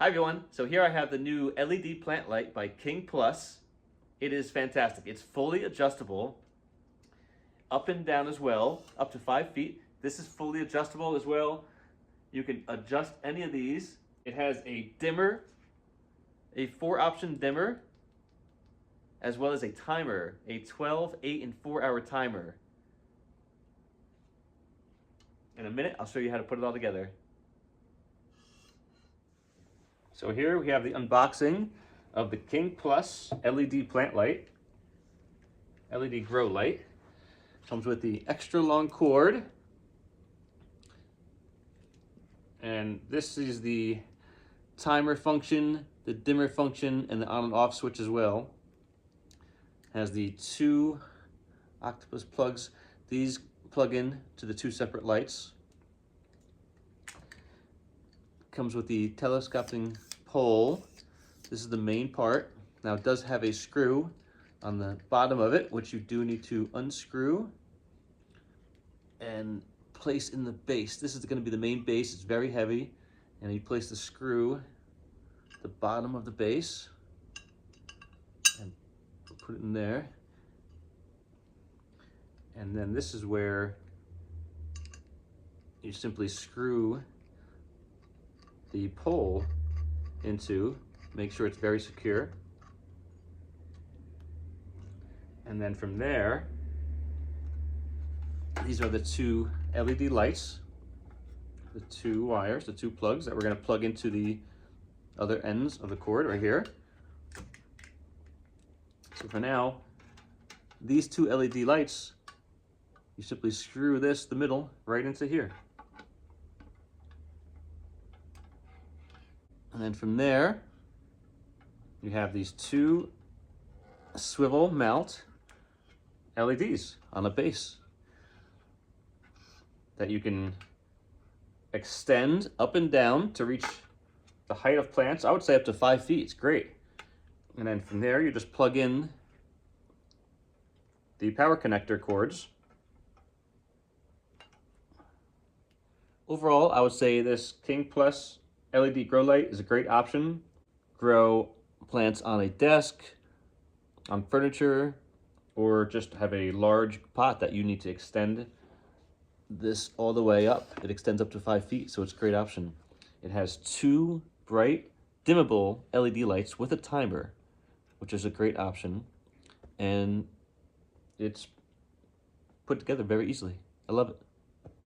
Hi everyone, so here I have the new LED plant light by KINGPLUS. It is fantastic. It's fully adjustable, up and down as well, up to 5 feet. This is fully adjustable as well. You can adjust any of these. It has a dimmer, a 4-option dimmer, as well as a timer, a 12, 8, and 4-hour timer. In a minute, I'll show you how to put it all together. So here we have the unboxing of the KINGPLUS LED plant light, LED grow light. Comes with the extra long cord. And this is the timer function, the dimmer function, and the on and off switch as well. Has the 2 octopus plugs. These plug in to the 2 separate lights. Comes with the telescoping pole. This is the main part. Now it does have a screw on the bottom of it, which you do need to unscrew and place in the base. This is going to be the main base. It's very heavy, and you place the screw at the bottom of the base and put it in there. And then this is where you simply screw the pole into, make sure it's very secure. And then from there, these are the 2 LED lights, the 2 wires, the 2 plugs that we're going to plug into the other ends of the cord right here. So for now, these 2 LED lights, you simply screw this, the middle, right into here. And then from there, you have these 2 swivel mount LEDs on a base that you can extend up and down to reach the height of plants. I would say up to 5 feet. It's great. And then from there, you just plug in the power connector cords. Overall, I would say this KINGPLUS LED grow light is a great option. Grow plants on a desk, on furniture, or just have a large pot that you need to extend this all the way up. It extends up to 5 feet, so it's a great option. It has 2 bright, dimmable LED lights with a timer, which is a great option. And it's put together very easily. I love it.